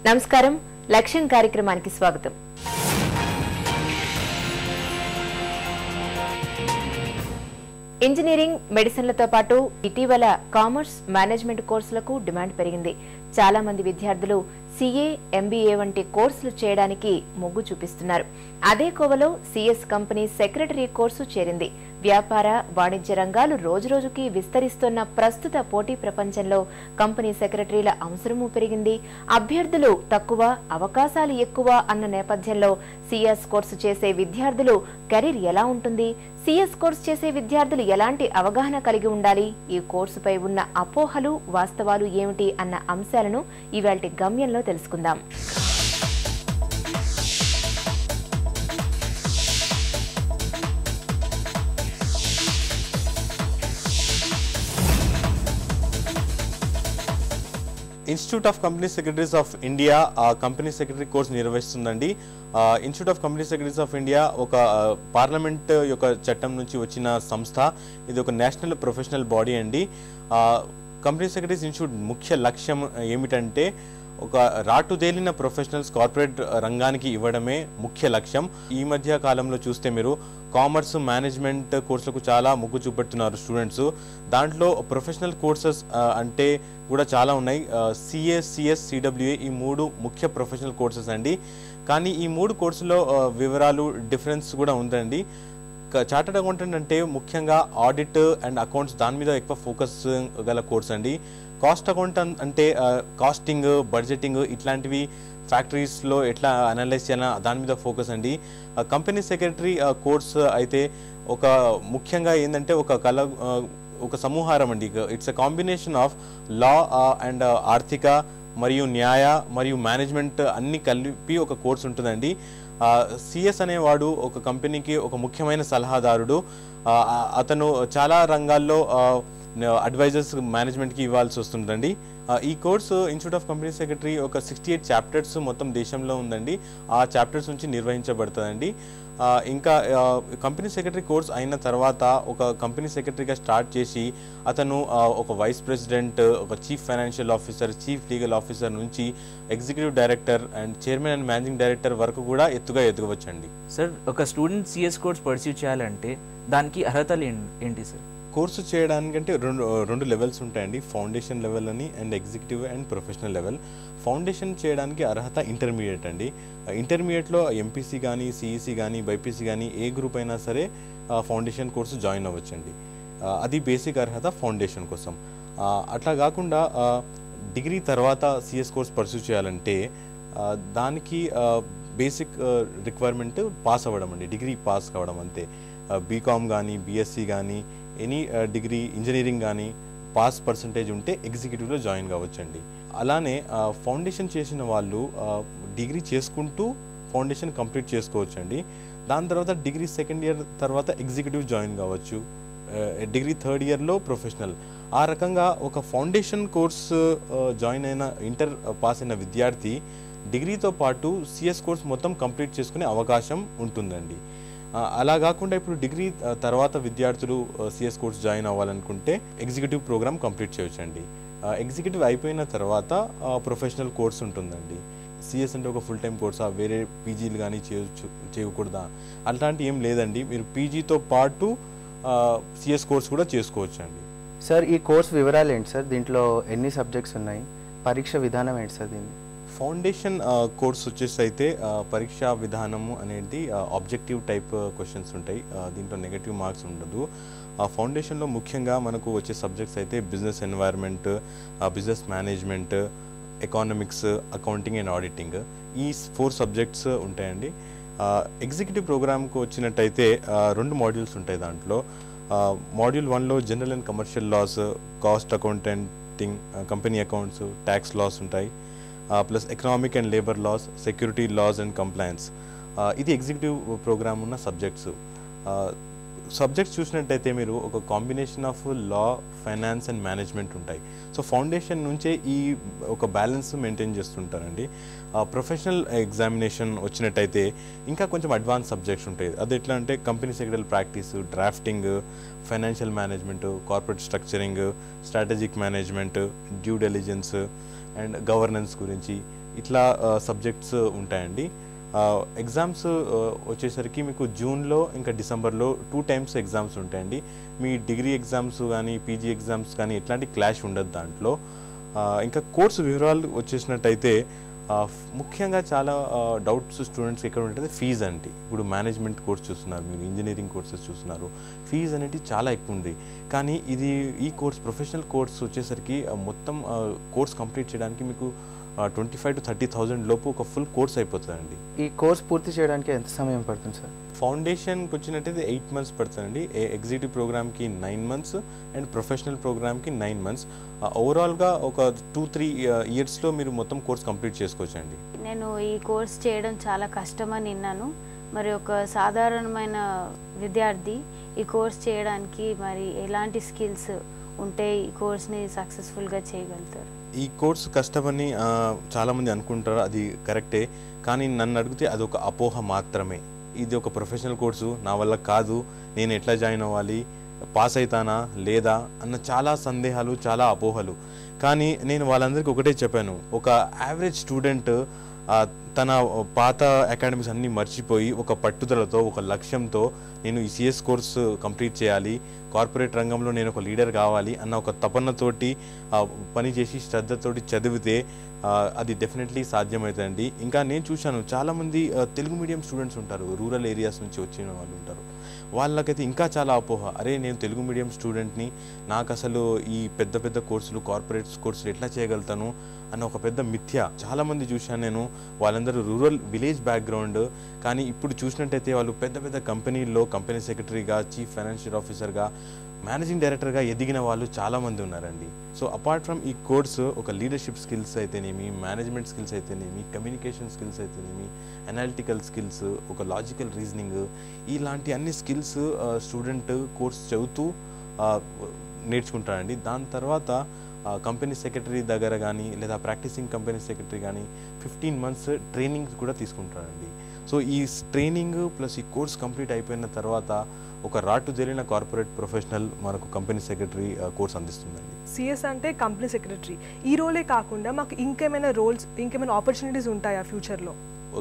నమస్కారం లక్ష్యం కార్యక్రమానికి స్వాగతం. ఇంజనీరింగ్ మెడిసిన్లతో పాటు ఇటీవల కామర్స్ మేనేజ్మెంట్ కోర్సులకు డిమాండ్ పెరిగింది. చాలా మంది విద్యార్థులు సిఏ, ఎంబీఏ వంటి కోర్సులు చేయడానికి మొగ్గు చూపిస్తున్నారు. అదే కోవలో సిఎస్ కంపెనీ సెక్రటరీ కోర్సు చేరింది. వ్యాపార వాణిజ్య రంగాలు రోజురోజుకి విస్తరిస్తున్న ప్రస్తుత పోటీ ప్రపంచంలో కంపెనీ సెక్రటరీల అవసరమూ పెరిగింది. అభ్యర్థులు తక్కువ, అవకాశాలు ఎక్కువ అన్న నేపథ్యంలో సిఎస్ కోర్సు చేసే విద్యార్థులు కెరీర్ ఎలా ఉంటుంది, సిఎస్ కోర్సు చేసే విద్యార్థులు ఎలాంటి అవగాహన కలిగి ఉండాలి, ఈ కోర్సుపై ఉన్న అపోహలు వాస్తవాలు ఏమిటి అన్న అంశాలను ఇవాల్టి గమ్యంలో తెలుసుకుందాం. Institute of Company Secretaries of India company secretary course నిర్వహిస్తుందండి. Institute of Company Secretaries of India ఒక పార్లమెంట్ యొక్క చట్టం నుంచి వచ్చిన సంస్థ. ఇది ఒక నేషనల్ ప్రొఫెషనల్ బాడీ అండి. కంపెనీ సెక్రటరీస్ ఇన్స్టిట్యూట్ ముఖ్య లక్ష్యం ఏమిటంటే ఒక రాటుదేలిన ప్రొఫెషనల్స్ కార్పొరేట్ రంగానికి ఇవ్వడమే ముఖ్య లక్ష్యం. ఈ మధ్య కాలంలో చూస్తే మీరు కామర్స్ మేనేజ్మెంట్ కోర్సులకు చాలా మొగ్గు చూపెడుతున్నారు స్టూడెంట్స్. దాంట్లో ప్రొఫెషనల్ కోర్సెస్ అంటే కూడా చాలా ఉన్నాయి. సిఏ, సిఎస్, సిడబ్ల్యూఏ ఈ మూడు ముఖ్య ప్రొఫెషనల్ కోర్సెస్ అండి. కానీ ఈ మూడు కోర్సులో వివరాలు డిఫరెన్స్ కూడా ఉందండి. చార్టర్డ్ అకౌంటెంట్ అంటే ముఖ్యంగా ఆడిట్ అండ్ అకౌంట్స్ దాని మీద ఎక్కువ ఫోకస్ గల కోర్స్ అండి. కాస్ట్ అకౌంటెంట్ అంటే కాస్టింగ్, బడ్జెటింగ్ ఇట్లాంటివి ఫ్యాక్టరీస్లో ఎట్లా అనలైజ్ చేయాలా దాని మీద ఫోకస్ అండి. కంపెనీ సెక్రటరీ కోర్స్ అయితే ఒక ముఖ్యంగా ఏంటంటే ఒక సమూహారం అండి. It's a combination of law and ఆర్థిక మరియు న్యాయ మరియు మేనేజ్మెంట్ అన్ని కలిపి ఒక కోర్స్ ఉంటుందండి. సిఎస్ అనేవాడు ఒక కంపెనీకి ఒక ముఖ్యమైన సలహాదారుడు. అతను చాలా రంగాల్లో అడ్వైజర్స్ మేనేజ్మెంట్కి ఇవ్వాల్సి వస్తుందండి. ఈ course institute of company secretary ఒక 68 చాప్టర్స్ మొత్తం దేశంలో ఉందండి. ఆ చాప్టర్స్ నుంచి నిర్వహించబడుతుందండి. ఇంకా కంపెనీ సెక్రటరీ కోర్స్ అయిన తర్వాత ఒక కంపెనీ సెక్రటరీగా స్టార్ట్ చేసి అతను ఒక వైస్ ప్రెసిడెంట్, ఒక chief financial officer, chief legal officer నుంచి executive director and chairman and managing director వరకు కూడా ఎదగవచ్చండి. సార్, ఒక స్టూడెంట్ సిఎస్ కోర్స్ పర్సూ చేయాలంటే దానికి అర్హతలు ఏంటి సార్? కోర్సు చేయడానికంటే రెండు లెవెల్స్ ఉంటాయండి. ఫౌండేషన్ లెవెల్ అని and executive and professional level. Foundation చేయడానికి అర్హత ఇంటర్మీడియట్ అండి. ఇంటర్మీడియట్లో ఎంపీసీ కానీ, సిఈసీ కానీ, బైపీసీ కానీ ఏ గ్రూప్ అయినా సరే ఫౌండేషన్ కోర్సు జాయిన్ అవ్వచ్చండి. అది బేసిక్ అర్హత ఫౌండేషన్ కోసం. అట్లా కాకుండా డిగ్రీ తర్వాత సిఎస్ కోర్స్ పర్సూ చేయాలంటే దానికి బేసిక్ రిక్వైర్మెంట్ పాస్ అవ్వడం అండి. డిగ్రీ పాస్ కావడం అంతే. బీకామ్ కానీ, బీఎస్సీ కానీ, ఎనీ డిగ్రీ ఇంజనీరింగ్ కానీ పాస్ పర్సంటేజ్ ఉంటే ఎగ్జిక్యూటివ్లో జాయిన్ కావచ్చండి. అలానే ఫౌండేషన్ చేసిన వాళ్ళు డిగ్రీ చేసుకుంటూ ఫౌండేషన్ కంప్లీట్ చేసుకోవచ్చండి. దాని తర్వాత డిగ్రీ సెకండ్ ఇయర్ తర్వాత ఎగ్జిక్యూటివ్ జాయిన్ కావచ్చు. డిగ్రీ థర్డ్ ఇయర్లో ప్రొఫెషనల్. ఆ రకంగా ఒక ఫౌండేషన్ కోర్స్ జాయిన్ అయిన ఇంటర్ పాస్ అయిన విద్యార్థి డిగ్రీతో పాటు సిఎస్ కోర్స్ మొత్తం కంప్లీట్ చేసుకునే అవకాశం ఉంటుందండి. అలా కాకుండా ఇప్పుడు డిగ్రీ తర్వాత విద్యార్థులు సిఎస్ కోర్స్ జాయిన్ అవ్వాలనుకుంటే ఎగ్జిక్యూటివ్ ప్రోగ్రామ్ కంప్లీట్ చేయొచ్చండి. ఎగ్జిక్యూటివ్ అయిపోయిన తర్వాత ప్రొఫెషనల్ కోర్స్ ఉంటుందండి. సిఎస్ అంటే ఒక ఫుల్ టైం కోర్సా, వేరే పీజీలు కానీ చేయకూడదా అలాంటి ఏం లేదండి. మీరు పీజీతో పాటు సిఎస్ కోర్స్ కూడా చేసుకోవచ్చండి. సార్, ఈ కోర్స్ వివరాలు ఏంటి సార్? దీంట్లో ఎన్ని సబ్జెక్ట్స్ ఉన్నాయి? పరీక్ష విధానం ఏంటి సార్ దీన్ని? ఫౌండేషన్ కోర్స్ వచ్చేసి అయితే పరీక్షా విధానము అనేది ఆబ్జెక్టివ్ టైప్ క్వశ్చన్స్ ఉంటాయి. దీంట్లో నెగటివ్ మార్క్స్ ఉండదు. ఫౌండేషన్లో ముఖ్యంగా మనకు వచ్చే సబ్జెక్ట్స్ అయితే business environment, business management, economics, accounting and auditing, ఈ 4 సబ్జెక్ట్స్ ఉంటాయండి. ఎగ్జిక్యూటివ్ ప్రోగ్రామ్కి వచ్చినట్టయితే 2 మాడ్యూల్స్ ఉంటాయి. దాంట్లో మాడ్యూల్ 1లో general and commercial laws, cost accounting, company accounts, tax laws ఉంటాయి. Plus economic and labour laws, security laws and compliance. ఇది executive programme ఉన్న సబ్జెక్ట్స్. సబ్జెక్ట్స్ చూసినట్టయితే మీరు ఒక combination of law, finance and management ఉంటాయి. సో ఫౌండేషన్ నుంచే ఈ ఒక బ్యాలెన్స్ మెయింటైన్ చేస్తుంటారండి. ప్రొఫెషనల్ ఎగ్జామినేషన్ వచ్చినట్టయితే ఇంకా కొంచెం అడ్వాన్స్ సబ్జెక్ట్స్ ఉంటాయి. అది ఎట్లా అంటే company secretary practice, drafting, financial management, corporate structuring, strategic management, due diligence and governance గురించి, ఇట్లా సబ్జెక్ట్స్ ఉంటాయండి. ఎగ్జామ్స్ వచ్చేసరికి మీకు జూన్లో ఇంకా డిసెంబర్లో 2 టైమ్స్ ఎగ్జామ్స్ ఉంటాయండి. మీ డిగ్రీ ఎగ్జామ్స్ కానీ పీజీ ఎగ్జామ్స్ కానీ ఎట్లాంటి క్లాష్ ఉండదు దాంట్లో. ఇంకా కోర్సు వివరాలు వచ్చేసినట్టయితే ముఖ్యంగా చాలా డౌట్స్ స్టూడెంట్స్కి ఎక్కడ ఉంటుంది ఫీజు అంటే. ఇప్పుడు మేనేజ్మెంట్ కోర్స్ చూస్తున్నారు, మీరు ఇంజనీరింగ్ కోర్సెస్ చూస్తున్నారు, ఫీజు అనేది చాలా ఎక్కువ ఉంది. కానీ ఈ కోర్స్ ప్రొఫెషనల్ కోర్స్ వచ్చేసరికి మొత్తం కోర్స్ కంప్లీట్ చేయడానికి మీకు 25,000 to 30,000 లోపు ఒక ఫుల్ కోర్స్ అయిపోతుందండి. ఈ కోర్స్ పూర్తి చేయడానికి ఎంత సమయం పడుతుంది సార్? ఫౌండేషన్కి వచ్చినట్టయితే 8 months పడుతుందండి. ఎగ్జిక్యూటివ్ ప్రోగ్రామ్కి 9 months అండ్ ప్రొఫెషనల్ ప్రోగ్రామ్కి 9 months. ఓవరాల్గా ఒక 2-3 yearsలో మీరు మొత్తం కోర్స్ కంప్లీట్ చేసుకోవచ్చండి. నేను ఈ కోర్స్ చేయడం చాలా కష్టమని విన్నాను. మరి ఒక సాధారణమైన విద్యార్థి ఈ కోర్స్ చేయడానికి మరి ఎలాంటి స్కిల్స్ ఉంటే ఈ కోర్స్ని సక్సెస్ఫుల్గా చేయగలుగుతారు? ఈ కోర్సు కష్టమని చాలామంది అనుకుంటారు, అది కరెక్టే. కానీ నన్ను అడిగితే అది ఒక అపోహ మాత్రమే. ఇది ఒక ప్రొఫెషనల్ కోర్సు, నా వల్ల కాదు, నేను ఎట్లా జాయిన్ అవ్వాలి, పాస్ అవుతానా లేదా అన్న చాలా సందేహాలు, చాలా అపోహలు. కానీ నేను వాళ్ళందరికీ ఒకటే చెప్పాను, ఒక యావరేజ్ స్టూడెంట్ తన పాత అకాడమిక్స్ అన్నీ మర్చిపోయి ఒక పట్టుదలతో, ఒక లక్ష్యంతో నేను ఈ సిఎస్ కోర్సు కంప్లీట్ చేయాలి, కార్పొరేట్ రంగంలో నేను ఒక లీడర్ కావాలి అన్న ఒక తపనతోటి పనిచేసి శ్రద్ధతోటి చదివితే అది డెఫినెట్లీ సాధ్యమవుతుందండి. ఇంకా నేను చూశాను చాలామంది తెలుగు మీడియం స్టూడెంట్స్ ఉంటారు, రూరల్ ఏరియాస్ నుంచి వచ్చిన వాళ్ళు ఉంటారు. వాళ్ళకైతే ఇంకా చాలా అపోహ, అరే నేను తెలుగు మీడియం స్టూడెంట్ని, నాకు అసలు ఈ పెద్ద పెద్ద కోర్సులు, కార్పొరేట్ కోర్సులు ఎట్లా చేయగలుగుతాను అన్న ఒక పెద్ద మిథ్య. చాలామంది చూశాను నేను, వాళ్ళందరూ రూరల్ విలేజ్ బ్యాక్గ్రౌండ్, కానీ ఇప్పుడు చూసినట్టయితే వాళ్ళు పెద్ద పెద్ద కంపెనీల్లో కంపెనీ సెక్రటరీగా, చీఫ్ ఫైనాన్షియల్ ఆఫీసర్గా, మేనేజింగ్ డైరెక్టర్గా ఎదిగిన వాళ్ళు చాలామంది ఉన్నారండి. సో అపార్ట్ ఫ్రమ్ ఈ కోర్సు ఒక లీడర్షిప్ స్కిల్స్ అయితేనేమి, మేనేజ్మెంట్ స్కిల్స్ అయితేనేమి, కమ్యూనికేషన్ స్కిల్స్ అయితేనేమి, అనలిటికల్ స్కిల్స్, ఒక లాజికల్ రీజనింగ్, ఇలాంటి అన్ని స్కిల్స్ స్టూడెంట్ కోర్స్ చదువుతూ నేర్చుకుంటారండి. దాని తర్వాత కంపెనీ సెక్రటరీ దగ్గర కానీ లేదా ప్రాక్టీసింగ్ కంపెనీ సెక్రటరీ కానీ 15 months ట్రైనింగ్ కూడా తీసుకుంటారండి. సో ఈ ట్రైనింగ్ ప్లస్ ఈ కోర్స్ కంప్లీట్ అయిపోయిన తర్వాత ఒక రాటుదేలిన కార్పొరేట్ ప్రొఫెషనల్ మనకు కంపెనీ సెక్రటరీ కోర్స్ అందిస్తుందండి. సిఎస్ అంటే కంపెనీ సెక్రటరీ, ఈ రోలే కాకుండా మాకు ఇంకేమైనా రోల్స్, ఇంకేమైనా ఆపర్చునిటీస్ ఉంటాయా ఫ్యూచర్లో?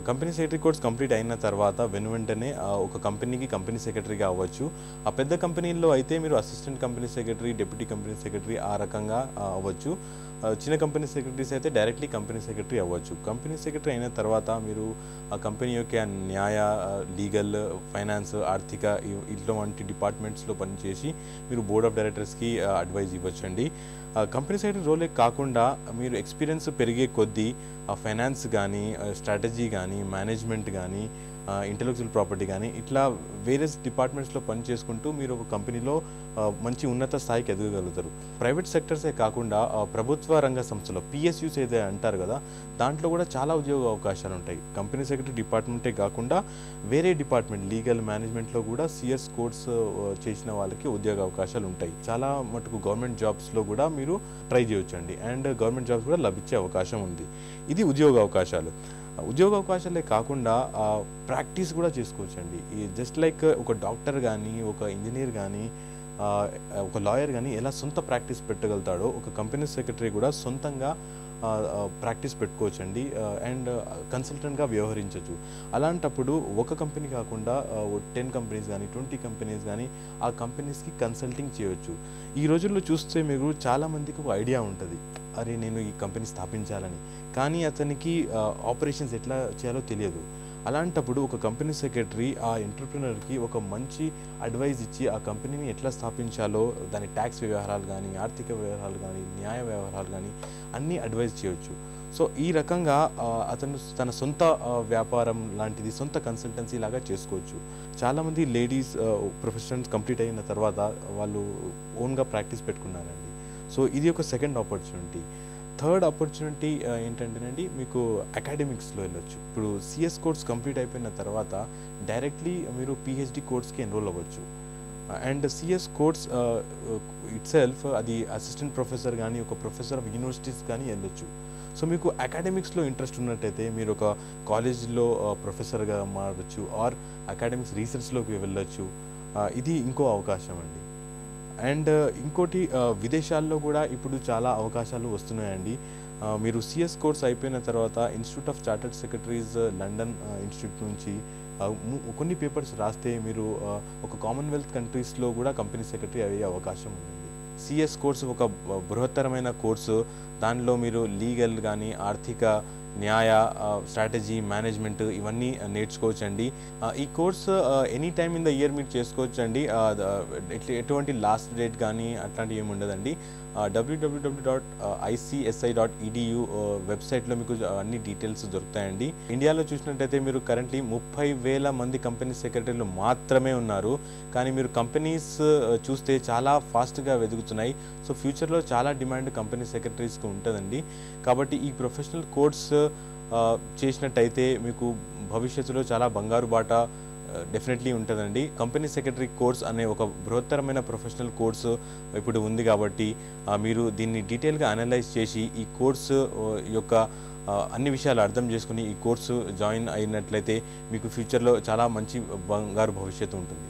కంపెనీ సెక్రటరీ కోర్స్ కంప్లీట్ అయిన తర్వాత వెంటనే ఒక కంపెనీకి కంపెనీ సెక్రటరీగా అవ్వచ్చు. ఆ పెద్ద కంపెనీల్లో అయితే మీరు assistant company secretary, deputy company secretary ఆ రకంగా అవ్వచ్చు. చిన్న కంపెనీ సెక్రటరీస్ అయితే డైరెక్ట్లీ కంపెనీ సెక్రటరీ అవ్వచ్చు. కంపెనీ సెక్రటరీ అయిన తర్వాత మీరు ఆ కంపెనీ యొక్క న్యాయ, లీగల్, ఫైనాన్స్, ఆర్థిక ఇటువంటి డిపార్ట్మెంట్స్లో పనిచేసి మీరు బోర్డ్ ఆఫ్ డైరెక్టర్స్కి అడ్వైజ్ ఇవ్వచ్చండి. కంపెనీ సెక్రటరీ రోలే కాకుండా మీరు ఎక్స్పీరియన్స్ పెరిగే కొద్దీ ఫైనాన్స్ కానీ, స్ట్రాటజీ కానీ, మేనేజ్మెంట్ కానీ, ఇంటెలెక్చువల్ ప్రాపర్టీ కానీ ఇట్లా వేరియస్ డిపార్ట్మెంట్స్లో పని చేసుకుంటూ మీరు ఒక కంపెనీలో మంచి ఉన్నత స్థాయికి ఎదగగలుగుతారు. ప్రైవేట్ సెక్టర్సే కాకుండా ప్రభుత్వ రంగ సంస్థలో పిఎస్యూస్ ఏదో అంటారు కదా, దాంట్లో కూడా చాలా ఉద్యోగ అవకాశాలు ఉంటాయి. కంపెనీ సెక్రటరీ డిపార్ట్మెంటే కాకుండా వేరే డిపార్ట్మెంట్, లీగల్, మేనేజ్మెంట్లో కూడా సిఎస్ కోర్స్ చేసిన వాళ్ళకి ఉద్యోగ అవకాశాలు ఉంటాయి. చాలా మటుకు గవర్నమెంట్ జాబ్స్లో కూడా మీరు ట్రై చేయొచ్చండి, అండ్ గవర్నమెంట్ జాబ్స్ కూడా లభించే అవకాశం ఉంది. ఇది ఉద్యోగ అవకాశాలు. ఉద్యోగ అవకాశాలే కాకుండా ప్రాక్టీస్ కూడా చేసుకోవచ్చండి. జస్ట్ లైక్ ఒక డాక్టర్ కానీ, ఒక ఇంజనీర్ కానీ, ఒక లాయర్ కానీ ఎలా సొంత ప్రాక్టీస్ పెట్టగలుగుతాడో ఒక కంపెనీ సెక్రటరీ కూడా సొంతంగా ప్రాక్టీస్ పెట్టుకోవచ్చండి, అండ్ కన్సల్టెంట్గా వ్యవహరించవచ్చు. అలాంటప్పుడు ఒక కంపెనీ కాకుండా 10 కంపెనీస్ కానీ, 20 కంపెనీస్ కానీ ఆ కంపెనీస్కి కన్సల్టింగ్ చేయవచ్చు. ఈ రోజుల్లో చూస్తే మీరు చాలామందికి ఒక ఐడియా ఉంటుంది, అరే నేను ఈ కంపెనీ స్థాపించాలని, కానీ అతనికి ఆపరేషన్స్ ఎట్లా చేయాలో తెలియదు. అలాంటప్పుడు ఒక కంపెనీ సెక్రటరీ ఆ ఎంటర్ప్రినర్కి ఒక మంచి అడ్వైజ్ ఇచ్చి ఆ కంపెనీని ఎట్లా స్థాపించాలో, దాని ట్యాక్స్ వ్యవహారాలు కానీ, ఆర్థిక వ్యవహారాలు కానీ, న్యాయ వ్యవహారాలు కానీ అన్నీ అడ్వైజ్ చేయవచ్చు. సో ఈ రకంగా అతను తన సొంత వ్యాపారం లాంటిది, సొంత కన్సల్టెన్సీ లాగా చేసుకోవచ్చు. చాలామంది లేడీస్ ప్రొఫెషనల్స్ కంప్లీట్ అయిన తర్వాత వాళ్ళు ఓన్గా ప్రాక్టీస్ పెట్టుకున్నారండి. సో ఇది ఒక సెకండ్ ఆపర్చునిటీ. థర్డ్ ఆపర్చునిటీ ఏంటంటేనండి, మీకు అకాడమిక్స్లో వెళ్ళొచ్చు. ఇప్పుడు సిఎస్ కోర్స్ కంప్లీట్ అయిపోయిన తర్వాత డైరెక్ట్లీ మీరు పిహెచ్డి కోర్స్కి ఎన్రోల్ అవ్వచ్చు. And CS course it self అది అసిస్టెంట్ ప్రొఫెసర్ కానీ, ఒక ప్రొఫెసర్ ఆఫ్ యూనివర్సిటీస్ కానీ వెళ్ళొచ్చు. సో మీకు అకాడమిక్స్లో ఇంట్రెస్ట్ ఉన్నట్టయితే మీరు ఒక కాలేజ్లో ప్రొఫెసర్గా మారవచ్చు, ఆర్ అకాడమిక్స్ రీసెర్చ్లోకి వెళ్ళొచ్చు. ఇది ఇంకో అవకాశం అండి. అండ్ ఇంకోటి, విదేశాల్లో కూడా ఇప్పుడు చాలా అవకాశాలు వస్తున్నాయండి. మీరు సిఎస్ కోర్స్ అయిపోయిన తర్వాత institute of chartered secretaries London institute నుంచి కొన్ని పేపర్స్ రాస్తే మీరు ఒక కామన్వెల్త్ కంట్రీస్లో కూడా కంపెనీ సెక్రటరీ అయ్యే అవకాశం ఉంది. సిఎస్ కోర్సు ఒక బృహత్తరమైన కోర్సు. దానిలో మీరు లీగల్ కానీ ఆర్థిక న్యాయ స్ట్రాటజీ మేనేజ్మెంట్ ఇవన్నీ నేర్చుకోవచ్చండి. ఈ course any time in the year మీరు చేసుకోవచ్చండి. ఎటువంటి లాస్ట్ డేట్ కానీ అట్లాంటివి ఏమి ఉండదండి. www.icsi.edu వెబ్సైట్లో మీకు అన్ని డీటెయిల్స్ దొరుకుతాయండి. ఇండియాలో చూసినట్టయితే మీరు కరెంట్లీ 30,000 మంది కంపెనీ సెక్రటరీలు మాత్రమే ఉన్నారు. కానీ మీరు కంపెనీస్ చూస్తే చాలా ఫాస్ట్గా వెతుకుతున్నాయి. సో ఫ్యూచర్లో చాలా డిమాండ్ కంపెనీ సెక్రటరీస్కి ఉంటుందండి. కాబట్టి ఈ ప్రొఫెషనల్ కోర్స్ చేసినట్టయితే మీకు భవిష్యత్తులో చాలా బంగారు బాట డెఫినెట్లీ ఉంటుందండి. కంపెనీ సెక్రటరీ కోర్స్ అనే ఒక బృహత్తరమైన ప్రొఫెషనల్ కోర్సు ఇప్పుడు ఉంది. కాబట్టి మీరు దీన్ని డీటెయిల్గా అనలైజ్ చేసి ఈ కోర్సు యొక్క అన్ని విషయాలు అర్థం చేసుకుని ఈ కోర్సు జాయిన్ అయినట్లయితే మీకు ఫ్యూచర్లో చాలా మంచి బంగారు భవిష్యత్తు ఉంటుంది.